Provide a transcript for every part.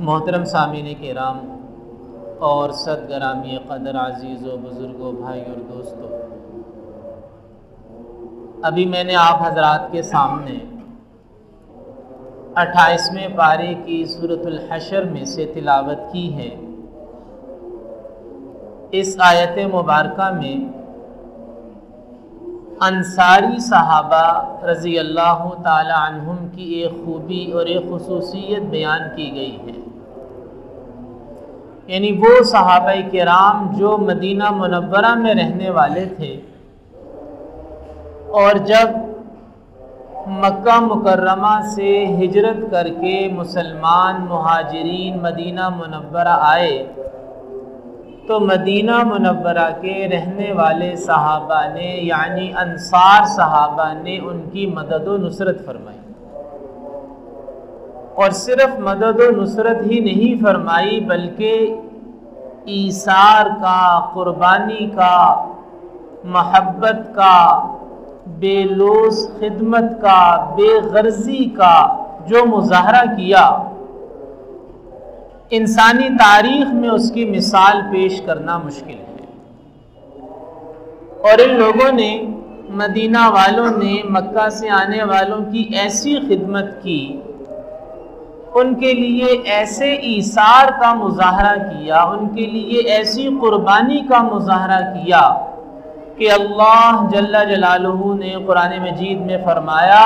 محترم سامعین کرام اور صد گرامی قدر عزیز و بزرگوں، بھائی اور دوستوں، ابھی میں نے آپ حضرات کے سامنے 28ویں پارے کی سورۃ الحشر میں سے تلاوت کی ہے۔ اس آیت مبارکہ میں انصاری صحابہ رضی اللہ تعالی عنہم کی ایک خوبی اور ایک خصوصیت بیان کی گئی ہے، یعنی وہ صحابہ کرام جو مدینہ منورہ میں رہنے والے تھے اور جب مکہ مکرمہ سے ہجرت کر کے مسلمان مہاجرین مدینہ منورہ آئے تو مدینہ منورہ کے رہنے والے صحابہ نے یعنی انصار صحابہ نے ان کی مدد و نصرت فرمائی، اور صرف مدد و نصرت ہی نہیں فرمائی بلکہ ایثار کا، قربانی کا، محبت کا، بے لوث خدمت کا، بے غرضی کا جو مظاہرہ کیا، انسانی تاریخ میں اس کی مثال پیش کرنا مشکل ہے۔ اور ان لوگوں نے، مدینہ والوں نے مکہ سے آنے والوں کی ایسی خدمت کی، ان کے لیے ایسے ایثار کا مظاہرہ کیا، ان کے لیے ایسی قربانی کا مظاہرہ کیا کہ اللہ جل جلالہ نے قرآن مجید میں فرمایا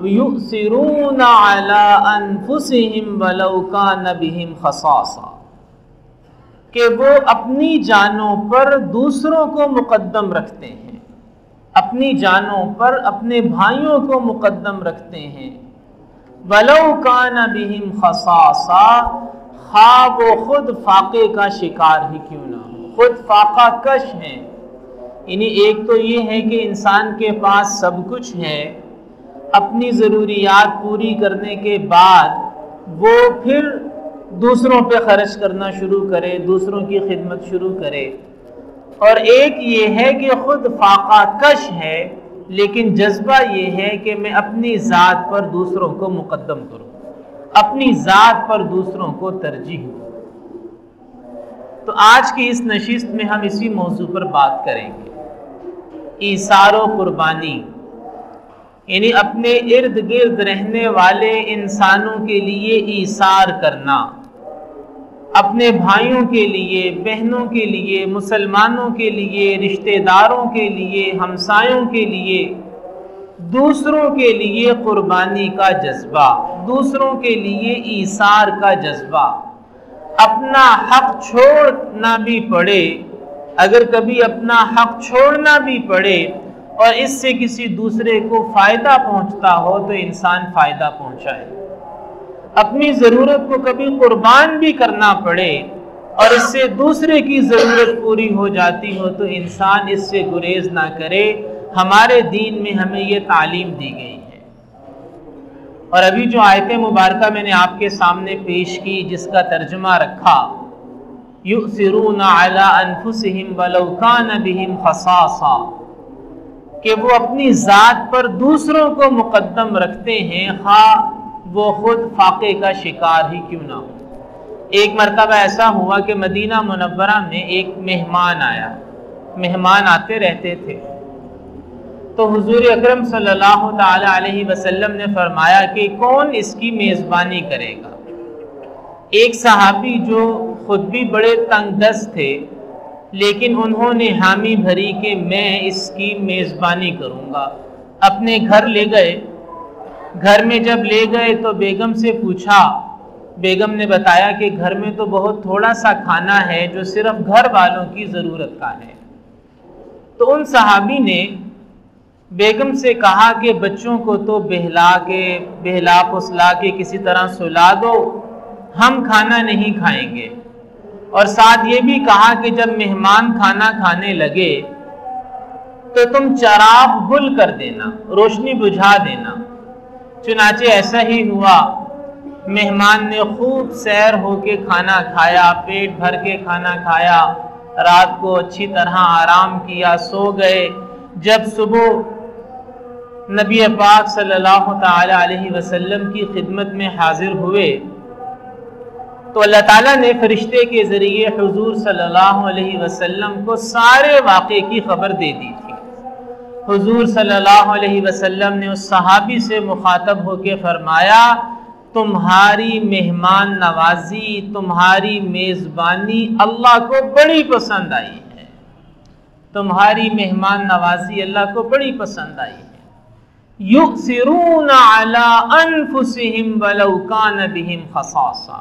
وَيُؤْثِرُونَ عَلَىٰ أَنفُسِهِمْ وَلَوْ كَانَ بِهِمْ خَصَاصَةٌ، کہ وہ اپنی جانوں پر دوسروں کو مقدم رکھتے ہیں، اپنی جانوں پر اپنے بھائیوں کو مقدم رکھتے ہیں۔ وَلَوْ كَانَ بِهِمْ خَصَاصَةٌ، خواہ وہ خود فاقے کا شکار ہی کیوں نہ ہو، خود فاقہ کش ہیں۔ یعنی ایک تو یہ ہے کہ انسان کے پاس سب کچھ ہے، اپنی ضروریات پوری کرنے کے بعد وہ پھر دوسروں پہ خرچ کرنا شروع کرے، دوسروں کی خدمت شروع کرے، اور ایک یہ ہے کہ خود فاقہ کش ہے لیکن جذبہ یہ ہے کہ میں اپنی ذات پر دوسروں کو مقدم کروں، اپنی ذات پر دوسروں کو ترجیح دوں۔ تو آج کی اس نشست میں ہم اسی موضوع پر بات کریں گے، ایثار و قربانی، یعنی اپنے ارد گرد رہنے والے انسانوں کے لیے ایثار کرنا، اپنے بھائیوں کے لیے، بہنوں کے لیے، مسلمانوں کے لیے، رشتہ داروں کے لیے، ہمسایوں کے لیے، دوسروں کے لیے قربانی کا جذبہ، دوسروں کے لیے ایثار کا جذبہ، اپنا حق چھوڑنا بھی پڑے، اگر کبھی اپنا حق چھوڑنا بھی پڑے اور اس سے کسی دوسرے کو فائدہ پہنچتا ہو تو انسان فائدہ پہنچائے، اپنی ضرورت کو کبھی قربان بھی کرنا پڑے اور اس سے دوسرے کی ضرورت پوری ہو جاتی ہو تو انسان اس سے گریز نہ کرے۔ ہمارے دین میں ہمیں یہ تعلیم دی گئی ہے۔ اور ابھی جو آیت مبارکہ میں نے آپ کے سامنے پیش کی، جس کا ترجمہ رکھا یؤثرون علی انفسہم ولو کان بہم خصاصہ، کہ وہ اپنی ذات پر دوسروں کو مقدم رکھتے ہیں خواہ وہ خود فاقے کا شکار ہی کیوں نہ ہو۔ ایک مرتبہ ایسا ہوا کہ مدینہ منورہ میں ایک مہمان آیا، مہمان آتے رہتے تھے، تو حضور اکرم صلی اللہ تعالی علیہ وسلم نے فرمایا کہ کون اس کی میزبانی کرے گا۔ ایک صحابی جو خود بھی بڑے تنگ دست تھے لیکن انہوں نے حامی بھری کہ میں اس کی میزبانی کروں گا، اپنے گھر لے گئے۔ گھر میں جب لے گئے تو بیگم سے پوچھا، بیگم نے بتایا کہ گھر میں تو بہت تھوڑا سا کھانا ہے جو صرف گھر والوں کی ضرورت کا ہے۔ تو ان صحابی نے بیگم سے کہا کہ بچوں کو تو بہلا پسلا کے کسی طرح سلا دو، ہم کھانا نہیں کھائیں گے، اور ساتھ یہ بھی کہا کہ جب مہمان کھانا کھانے لگے تو تم چراغ گل کر دینا، روشنی بجھا دینا۔ چنانچہ ایسا ہی ہوا، مہمان نے خوب سیر ہو کے کھانا کھایا، پیٹ بھر کے کھانا کھایا، رات کو اچھی طرح آرام کیا، سو گئے۔ جب صبح نبی پاک صلی اللہ تعالی علیہ وسلم کی خدمت میں حاضر ہوئے تو اللہ تعالیٰ نے فرشتے کے ذریعے حضور صلی اللہ علیہ وسلم کو سارے واقعے کی خبر دے دی تھی۔ حضور صلی اللہ علیہ وسلم نے اس صحابی سے مخاطب ہو کے فرمایا، تمہاری مہمان نوازی، تمہاری میزبانی اللہ کو بڑی پسند آئی ہے، تمہاری مہمان نوازی اللہ کو بڑی پسند آئی ہے۔ یؤثرون علی انفسہم ولو کان بہم خصاصہ۔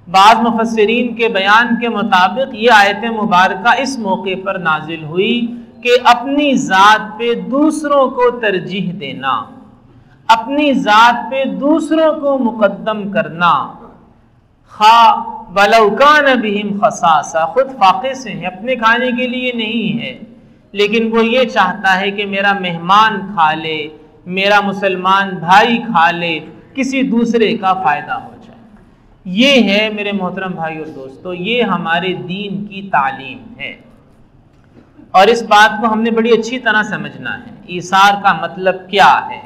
بعض مفسرین کے بیان کے مطابق یہ آیت مبارکہ اس موقع پر نازل ہوئی کہ اپنی ذات پہ دوسروں کو ترجیح دینا، اپنی ذات پہ دوسروں کو مقدم کرنا، وَلَوْ كَانَ بِهِمْ خَصَاصَةٌ، خود فاقے سے ہیں، اپنے کھانے کے لیے نہیں ہے، لیکن وہ یہ چاہتا ہے کہ میرا مہمان کھا لے، میرا مسلمان بھائی کھا لے، کسی دوسرے کا فائدہ ہو جائے۔ یہ ہے میرے محترم بھائی اور دوستو، یہ ہمارے دین کی تعلیم ہے، اور اس بات کو ہم نے بڑی اچھی طرح سمجھنا ہے۔ ایثار کا مطلب کیا ہے،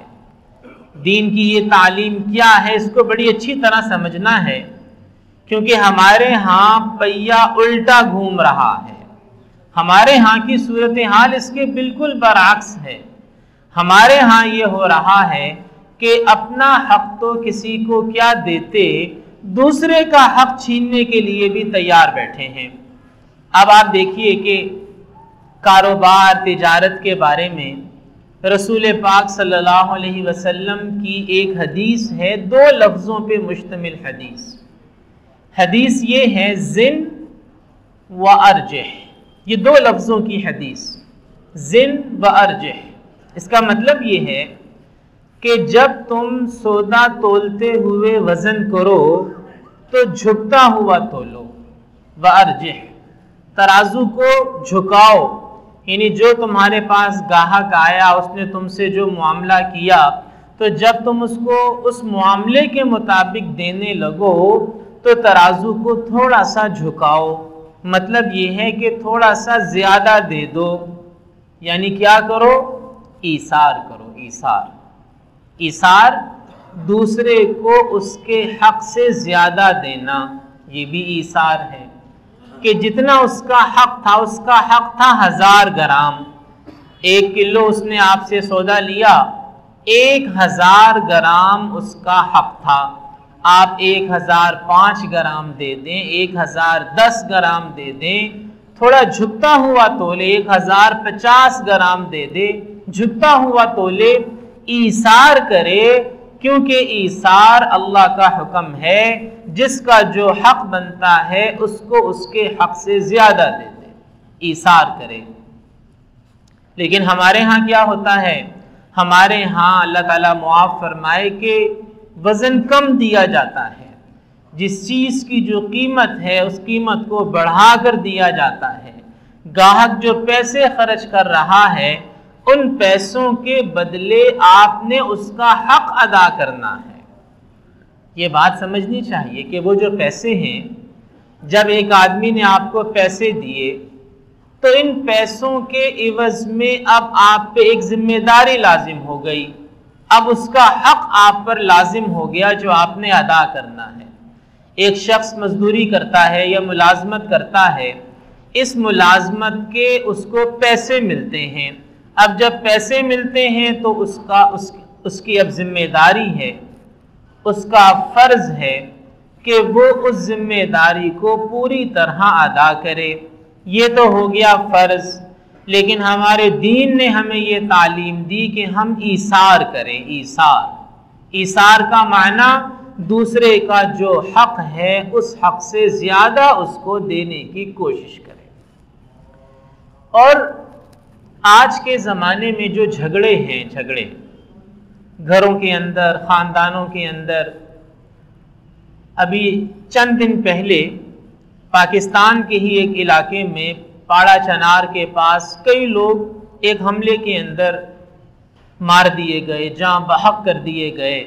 دین کی یہ تعلیم کیا ہے، اس کو بڑی اچھی طرح سمجھنا ہے، کیونکہ ہمارے ہاں پہیا الٹا گھوم رہا ہے۔ ہمارے ہاں کی صورتحال اس کے بالکل برعکس ہے۔ ہمارے ہاں یہ ہو رہا ہے کہ اپنا حق تو کسی کو کیا دیتے، دوسرے کا حق چھیننے کے لیے بھی تیار بیٹھے ہیں۔ اب آپ دیکھیے کہ کاروبار تجارت کے بارے میں رسول پاک صلی اللہ علیہ وسلم کی ایک حدیث ہے، 2 لفظوں پہ مشتمل حدیث۔ حدیث یہ ہے زن و ارجح، یہ 2 لفظوں کی حدیث، زن و ارجح۔ اس کا مطلب یہ ہے کہ جب تم سودا تولتے ہوئے وزن کرو تو جھکتا ہوا تولو، وارجح، ترازو کو جھکاؤ، یعنی جو تمہارے پاس گاہک آیا، اس نے تم سے جو معاملہ کیا، تو جب تم اس کو اس معاملے کے مطابق دینے لگو تو ترازو کو تھوڑا سا جھکاؤ، مطلب یہ ہے کہ تھوڑا سا زیادہ دے دو، یعنی کیا کرو، ایثار کرو، ایثار۔ ایثار دوسرے کو اس کے حق سے زیادہ دینا، یہ بھی ایثار ہے، کہ جتنا اس کا حق تھا، اس کا حق تھا 1000 گرام، 1 کلو اس نے آپ سے سودا لیا، 1000 گرام اس کا حق تھا، آپ 1005 گرام دے دیں، 1010 گرام دے دیں، تھوڑا جھکتا ہوا تولے، 1050 گرام دے دے، جھکتا ہوا تولے، ایثار کرے، کیونکہ ایثار اللہ کا حکم ہے، جس کا جو حق بنتا ہے اس کو اس کے حق سے زیادہ دے دے، ایثار کرے۔ لیکن ہمارے ہاں کیا ہوتا ہے، ہمارے ہاں اللہ تعالیٰ معاف فرمائے کہ وزن کم دیا جاتا ہے، جس چیز کی جو قیمت ہے اس قیمت کو بڑھا کر دیا جاتا ہے، گاہک جو پیسے خرچ کر رہا ہے ان پیسوں کے بدلے آپ نے اس کا حق ادا کرنا ہے۔ یہ بات سمجھنی چاہیے کہ وہ جو پیسے ہیں، جب ایک آدمی نے آپ کو پیسے دیے تو ان پیسوں کے عوض میں اب آپ پہ ایک ذمہ داری لازم ہو گئی، اب اس کا حق آپ پر لازم ہو گیا جو آپ نے ادا کرنا ہے۔ ایک شخص مزدوری کرتا ہے یا ملازمت کرتا ہے، اس ملازمت کے اس کو پیسے ملتے ہیں، اب جب پیسے ملتے ہیں تو اس کی اب ذمہ داری ہے، اس کا فرض ہے کہ وہ اس ذمہ داری کو پوری طرح ادا کرے۔ یہ تو ہو گیا فرض، لیکن ہمارے دین نے ہمیں یہ تعلیم دی کہ ہم ایثار کریں۔ ایثار کا معنی دوسرے کا جو حق ہے اس حق سے زیادہ اس کو دینے کی کوشش کریں۔ اور آج کے زمانے میں جو جھگڑے ہیں، جھگڑے گھروں کے اندر، خاندانوں کے اندر، ابھی چند دن پہلے پاکستان کے ہی ایک علاقے میں پاڑا چنار کے پاس کئی لوگ ایک حملے کے اندر مار دیے گئے، جاں بحق کر دیے گئے۔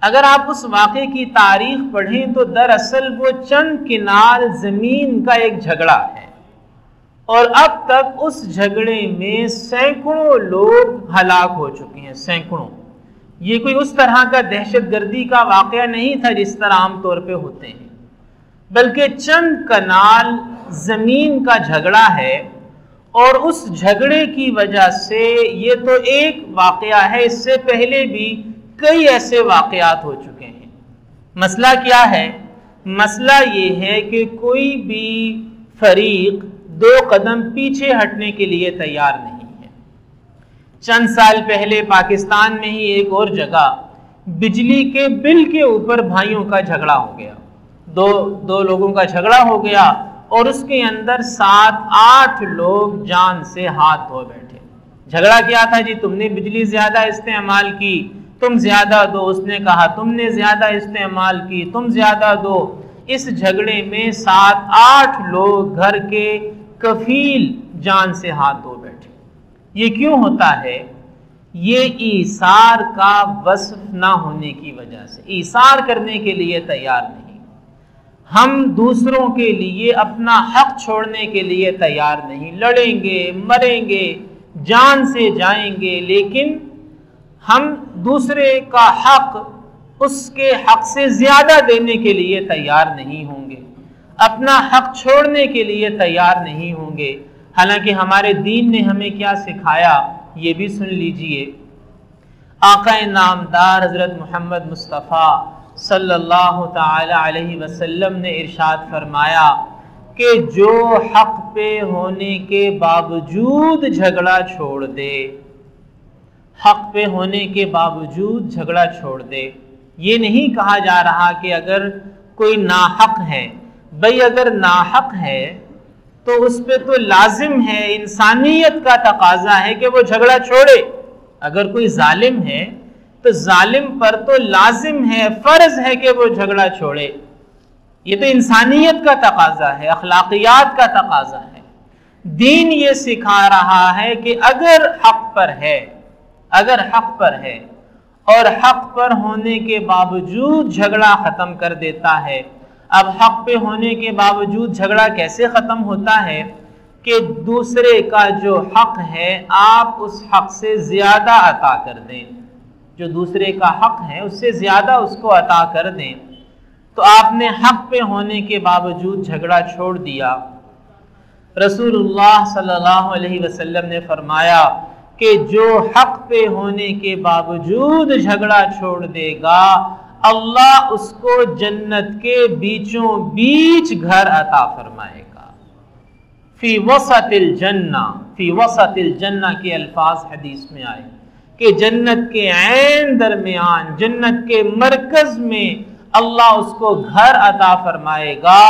اگر آپ اس واقعے کی تاریخ پڑھیں تو دراصل وہ چند کنال زمین کا ایک جھگڑا ہے، اور اب تک اس جھگڑے میں سینکڑوں لوگ ہلاک ہو چکے ہیں، سینکڑوں۔ یہ کوئی اس طرح کا دہشت گردی کا واقعہ نہیں تھا جس طرح عام طور پہ ہوتے ہیں۔ بلکہ چند کنال زمین کا جھگڑا ہے، اور اس جھگڑے کی وجہ سے یہ تو ایک واقعہ ہے، اس سے پہلے بھی کئی ایسے واقعات ہو چکے ہیں۔ مسئلہ کیا ہے؟ مسئلہ یہ ہے کہ کوئی بھی فریق 2 قدم پیچھے ہٹنے کے لیے تیار نہیں ہے۔ چند سال پہلے پاکستان میں ہی ایک اور جگہ بجلی کے بل کے اوپر بھائیوں کا جھگڑا ہو گیا، دو لوگوں کا جھگڑا ہو گیا، اور اس کے اندر 7-8 لوگ جان سے ہاتھ دھو بیٹھے۔ جھگڑا کیا تھا؟ جی تم نے بجلی زیادہ استعمال کی، تم زیادہ دو۔ اس نے کہا تم نے زیادہ استعمال کی، تم زیادہ دو۔ اس جھگڑے میں 7-8 لوگ گھر کے کفیل جان سے ہاتھ دھو بیٹھے۔ یہ کیوں ہوتا ہے؟ یہ ایثار کا وصف نہ ہونے کی وجہ سے، ایثار کرنے کے لیے تیار نہیں۔ ہم دوسروں کے لیے اپنا حق چھوڑنے کے لیے تیار نہیں، لڑیں گے، مریں گے، جان سے جائیں گے، لیکن ہم دوسرے کا حق اس کے حق سے زیادہ دینے کے لیے تیار نہیں ہوں گے، اپنا حق چھوڑنے کے لیے تیار نہیں ہوں گے۔ حالانکہ ہمارے دین نے ہمیں کیا سکھایا یہ بھی سن لیجئے۔ آقا نامدار حضرت محمد مصطفیٰ صلی اللہ تعالی علیہ وسلم نے ارشاد فرمایا کہ جو حق پہ ہونے کے باوجود جھگڑا چھوڑ دے، حق پہ ہونے کے باوجود جھگڑا چھوڑ دے۔ یہ نہیں کہا جا رہا کہ اگر کوئی ناحق ہے، بھئی اگر ناحق ہے تو اس پہ تو لازم ہے، انسانیت کا تقاضا ہے کہ وہ جھگڑا چھوڑے۔ اگر کوئی ظالم ہے تو ظالم پر تو لازم ہے، فرض ہے کہ وہ جھگڑا چھوڑے۔ یہ تو انسانیت کا تقاضا ہے، اخلاقیات کا تقاضا ہے۔ دین یہ سکھا رہا ہے کہ اگر حق پر ہے اور حق پر ہونے کے باوجود جھگڑا ختم کر دیتا ہے۔ اب حق پہ ہونے کے باوجود جھگڑا کیسے ختم ہوتا ہے؟ کہ دوسرے کا جو حق ہے آپ اس حق سے زیادہ عطا کر دیں، جو دوسرے کا حق ہے اس سے زیادہ اس کو عطا کر دیں۔ تو آپ نے حق پہ ہونے کے باوجود جھگڑا چھوڑ دیا۔ رسول اللہ صلی اللہ علیہ وسلم نے فرمایا کہ جو حق پہ ہونے کے باوجود جھگڑا چھوڑ دے گا، اللہ اس کو جنت کے بیچوں بیچ گھر عطا فرمائے گا۔ فی وسط الجنہ، فی وسط الجنہ کے الفاظ حدیث میں آئے کہ جنت کے عین درمیان، جنت کے مرکز میں اللہ اس کو گھر عطا فرمائے گا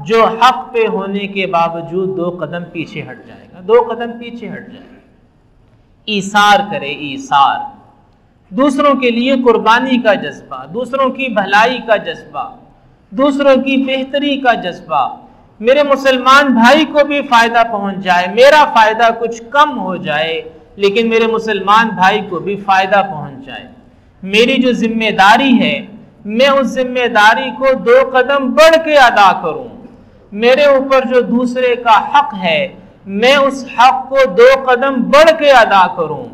جو حق پہ ہونے کے باوجود 2 قدم پیچھے ہٹ جائے گا، 2 قدم پیچھے ہٹ جائے گا۔ ایثار کرے، ایثار، دوسروں کے لیے قربانی کا جذبہ، دوسروں کی بھلائی کا جذبہ، دوسروں کی بہتری کا جذبہ۔ میرے مسلمان بھائی کو بھی فائدہ پہنچ جائے، میرا فائدہ کچھ کم ہو جائے لیکن میرے مسلمان بھائی کو بھی فائدہ پہنچ جائے۔ میری جو ذمہ داری ہے میں اس ذمہ داری کو 2 قدم بڑھ کے ادا کروں۔ میرے اوپر جو دوسرے کا حق ہے میں اس حق کو 2 قدم بڑھ کے ادا کروں۔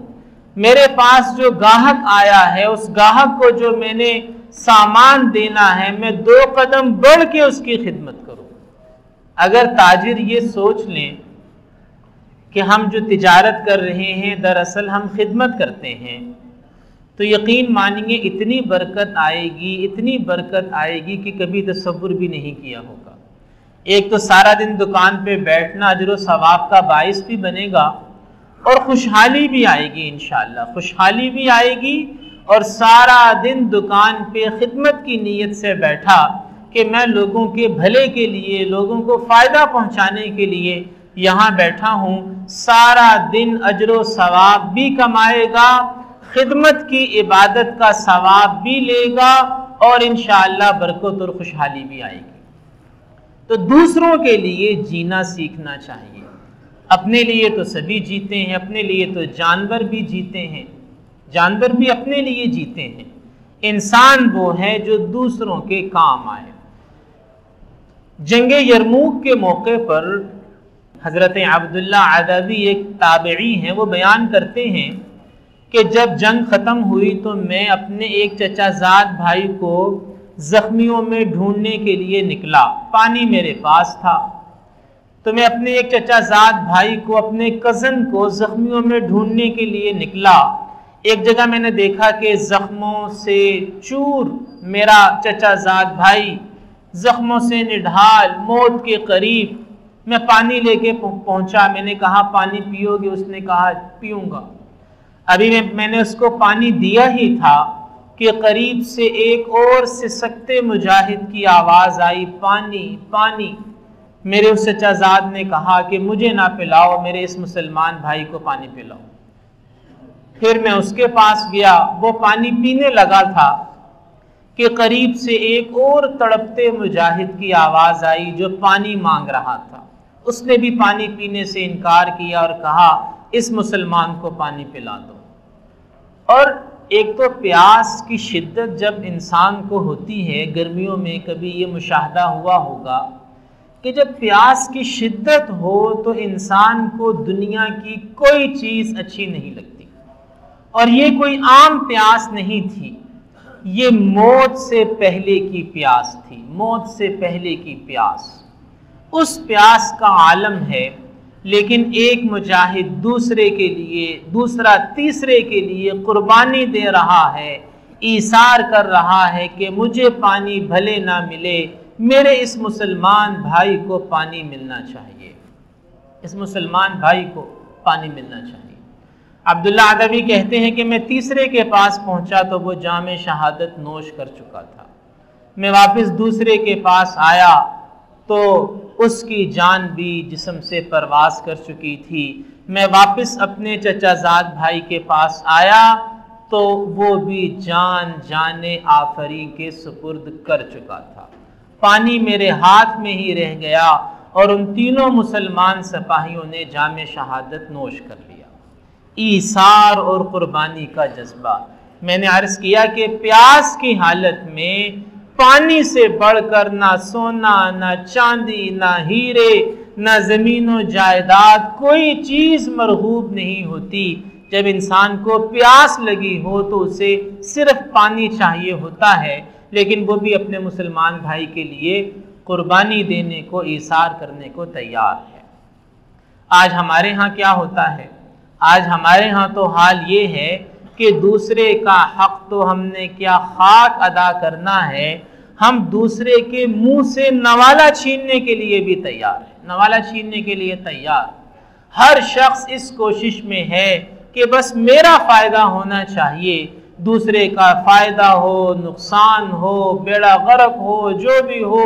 میرے پاس جو گاہک آیا ہے اس گاہک کو جو میں نے سامان دینا ہے میں 2 قدم بڑھ کے اس کی خدمت کروں۔ اگر تاجر یہ سوچ لیں کہ ہم جو تجارت کر رہے ہیں دراصل ہم خدمت کرتے ہیں، تو یقین مانیے اتنی برکت آئے گی، اتنی برکت آئے گی کہ کبھی تصور بھی نہیں کیا ہوگا۔ ایک تو سارا دن دکان پہ بیٹھنا اجر و ثواب کا باعث بھی بنے گا، اور خوشحالی بھی آئے گی، انشاءاللہ خوشحالی بھی آئے گی۔ اور سارا دن دکان پہ خدمت کی نیت سے بیٹھا کہ میں لوگوں کے بھلے کے لیے، لوگوں کو فائدہ پہنچانے کے لیے یہاں بیٹھا ہوں، سارا دن اجر و ثواب بھی کمائے گا، خدمت کی عبادت کا ثواب بھی لے گا، اور انشاءاللہ برکت اور خوشحالی بھی آئے گی۔ تو دوسروں کے لیے جینا سیکھنا چاہیے۔ اپنے لیے تو سبھی جیتے ہیں، اپنے لیے تو جانور بھی جیتے ہیں، جانور بھی اپنے لیے جیتے ہیں۔ انسان وہ ہے جو دوسروں کے کام آئے۔ جنگ یرموک کے موقع پر حضرت عبداللہ عدوی ایک تابعی ہیں، وہ بیان کرتے ہیں کہ جب جنگ ختم ہوئی تو میں اپنے ایک چچا زاد بھائی کو زخمیوں میں ڈھونڈنے کے لیے نکلا، پانی میرے پاس تھا، تو میں اپنے ایک چچا زاد بھائی کو، اپنے کزن کو زخمیوں میں ڈھونڈنے کے لیے نکلا۔ ایک جگہ میں نے دیکھا کہ زخموں سے چور میرا چچا زاد بھائی، زخموں سے نڈھال، موت کے قریب۔ میں پانی لے کے پہنچا، میں نے کہا پانی پیو گے؟ اس نے کہا پیوں گا۔ ابھی میں نے اس کو پانی دیا ہی تھا کہ قریب سے ایک اور سسکتے مجاہد کی آواز آئی، پانی پانی۔ میرے اس چچا زاد نے کہا کہ مجھے نہ پلاؤ، میرے اس مسلمان بھائی کو پانی پلاؤ۔ پھر میں اس کے پاس گیا، وہ پانی پینے لگا تھا کہ قریب سے ایک اور تڑپتے مجاہد کی آواز آئی جو پانی مانگ رہا تھا۔ اس نے بھی پانی پینے سے انکار کیا اور کہا اس مسلمان کو پانی پلا دو۔ اور ایک تو پیاس کی شدت جب انسان کو ہوتی ہے، گرمیوں میں کبھی یہ مشاہدہ ہوا ہوگا کہ جب پیاس کی شدت ہو تو انسان کو دنیا کی کوئی چیز اچھی نہیں لگتی، اور یہ کوئی عام پیاس نہیں تھی، یہ موت سے پہلے کی پیاس تھی، موت سے پہلے کی پیاس۔ اس پیاس کا عالم ہے، لیکن ایک مجاہد دوسرے کے لیے، دوسرا تیسرے کے لیے قربانی دے رہا ہے، ایثار کر رہا ہے کہ مجھے پانی بھلے نہ ملے، میرے اس مسلمان بھائی کو پانی ملنا چاہیے، اس مسلمان بھائی کو پانی ملنا چاہیے۔ عبداللہ عدوی کہتے ہیں کہ میں تیسرے کے پاس پہنچا تو وہ جام شہادت نوش کر چکا تھا۔ میں واپس دوسرے کے پاس آیا تو اس کی جان بھی جسم سے پرواز کر چکی تھی۔ میں واپس اپنے چچا زاد بھائی کے پاس آیا تو وہ بھی جان آفری کے سپرد کر چکا تھا۔ پانی میرے ہاتھ میں ہی رہ گیا اور ان تینوں مسلمان سپاہیوں نے جام شہادت نوش کر لیا۔ ایثار اور قربانی کا جذبہ۔ میں نے عرض کیا کہ پیاس کی حالت میں پانی سے بڑھ کر نہ سونا، نہ چاندی، نہ ہیرے، نہ زمین و جائیداد، کوئی چیز مرغوب نہیں ہوتی۔ جب انسان کو پیاس لگی ہو تو اسے صرف پانی چاہیے ہوتا ہے، لیکن وہ بھی اپنے مسلمان بھائی کے لیے قربانی دینے کو، ایثار کرنے کو تیار ہے۔ آج ہمارے ہاں کیا ہوتا ہے؟ آج ہمارے ہاں تو حال یہ ہے کہ دوسرے کا حق تو ہم نے کیا خاک ادا کرنا ہے، ہم دوسرے کے منہ سے نوالا چھیننے کے لیے بھی تیار ہے، نوالا چھیننے کے لیے تیار۔ ہر شخص اس کوشش میں ہے کہ بس میرا فائدہ ہونا چاہیے، دوسرے کا فائدہ ہو، نقصان ہو، بیڑا غرق ہو، جو بھی ہو،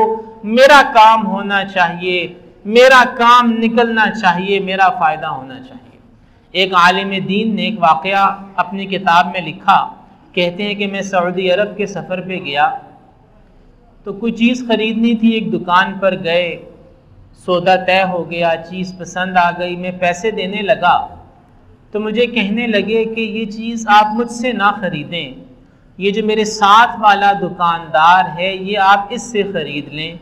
میرا کام ہونا چاہیے، میرا کام نکلنا چاہیے، میرا فائدہ ہونا چاہیے۔ ایک عالم دین نے ایک واقعہ اپنی کتاب میں لکھا، کہتے ہیں کہ میں سعودی عرب کے سفر پہ گیا تو کوئی چیز خریدنی تھی، ایک دکان پر گئے، سودا طے ہو گیا، چیز پسند آ گئی، میں پیسے دینے لگا تو مجھے کہنے لگے کہ یہ چیز آپ مجھ سے نہ خریدیں، یہ جو میرے ساتھ والا دکاندار ہے یہ آپ اس سے خرید لیں،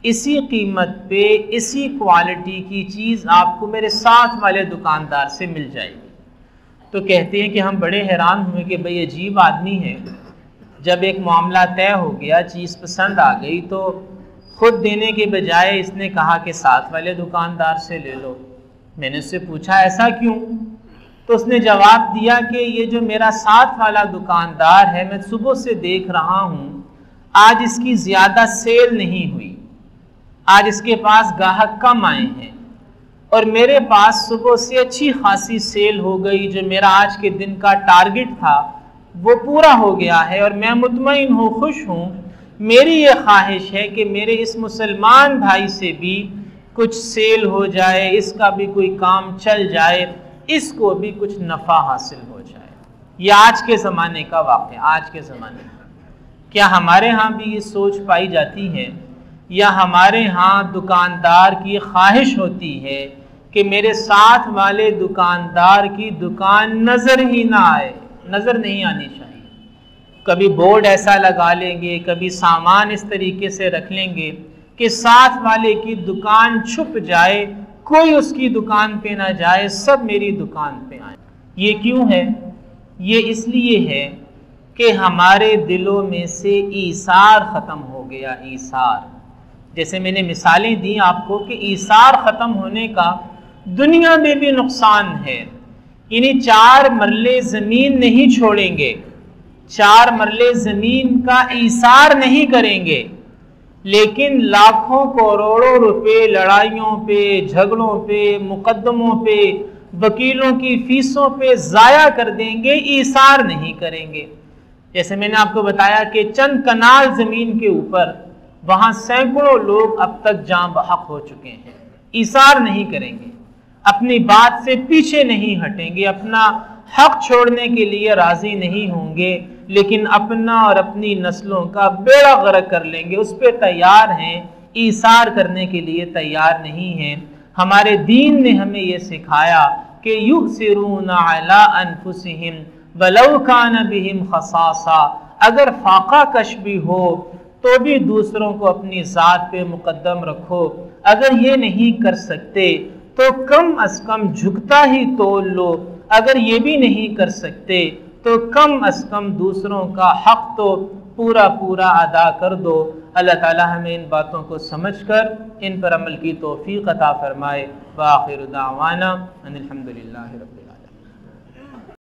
اسی قیمت پہ اسی کوالٹی کی چیز آپ کو میرے ساتھ والے دکاندار سے مل جائے گی۔ تو کہتے ہیں کہ ہم بڑے حیران ہوئے کہ بھئی عجیب آدمی ہے، جب ایک معاملہ طے ہو گیا، چیز پسند آ گئی تو خود دینے کے بجائے اس نے کہا کہ ساتھ والے دکاندار سے لے لو۔ میں نے اس سے پوچھا ایسا کیوں؟ تو اس نے جواب دیا کہ یہ جو میرا ساتھ والا دکاندار ہے، میں صبح سے دیکھ رہا ہوں آج اس کی زیادہ سیل نہیں ہوئی، آج اس کے پاس گاہک کم آئے ہیں، اور میرے پاس صبح سے اچھی خاصی سیل ہو گئی، جو میرا آج کے دن کا ٹارگٹ تھا وہ پورا ہو گیا ہے، اور میں مطمئن ہوں، خوش ہوں۔ میری یہ خواہش ہے کہ میرے اس مسلمان بھائی سے بھی کچھ سیل ہو جائے، اس کا بھی کوئی کام چل جائے، اس کو بھی کچھ نفع حاصل ہو جائے۔ یہ آج کے زمانے کا واقعہ، آج کے زمانے کا۔ کیا ہمارے ہاں بھی یہ سوچ پائی جاتی ہے، یا ہمارے ہاں دکاندار کی خواہش ہوتی ہے کہ میرے ساتھ والے دکاندار کی دکان نظر ہی نہ آئے، نظر نہیں آنی چاہیے؟ کبھی بورڈ ایسا لگا لیں گے، کبھی سامان اس طریقے سے رکھ لیں گے کہ ساتھ والے کی دکان چھپ جائے، کوئی اس کی دکان پہ نہ جائے، سب میری دکان پہ آئیں۔ یہ کیوں ہے؟ یہ اس لیے ہے کہ ہمارے دلوں میں سے ایثار ختم ہو گیا۔ ایثار، جیسے میں نے مثالیں دی آپ کو کہ ایثار ختم ہونے کا دنیا میں بھی نقصان ہے، یعنی 4 مرلے زمین نہیں چھوڑیں گے، 4 مرلے زمین کا ایثار نہیں کریں گے، لیکن لاکھوں کروڑوں روپے لڑائیوں پہ، جھگڑوں پہ، مقدموں پہ، وکیلوں کی فیسوں پہ ضائع کر دیں گے، ایثار نہیں کریں گے۔ جیسے میں نے آپ کو بتایا کہ چند کنال زمین کے اوپر وہاں سینکڑوں لوگ اب تک جاں بحق ہو چکے ہیں، ایثار نہیں کریں گے، اپنی بات سے پیچھے نہیں ہٹیں گے، اپنا حق چھوڑنے کے لیے راضی نہیں ہوں گے، لیکن اپنا اور اپنی نسلوں کا بیڑا غرق کر لیں گے، اس پہ تیار ہیں، ایثار کرنے کے لیے تیار نہیں ہیں۔ ہمارے دین نے ہمیں یہ سکھایا کہ یؤثرون علی انفسہم ولو کان بہم خصاصہ، اگر فاقہ کش بھی ہو تو بھی دوسروں کو اپنی ذات پہ مقدم رکھو، اگر یہ نہیں کر سکتے تو کم از کم جھکتا ہی تول لو، اگر یہ بھی نہیں کر سکتے تو کم از کم دوسروں کا حق تو پورا پورا ادا کر دو۔ اللہ تعالی ہمیں ان باتوں کو سمجھ کر ان پر عمل کی توفیق عطا فرمائے۔ وآخر دعوانا ان الحمدللہ رب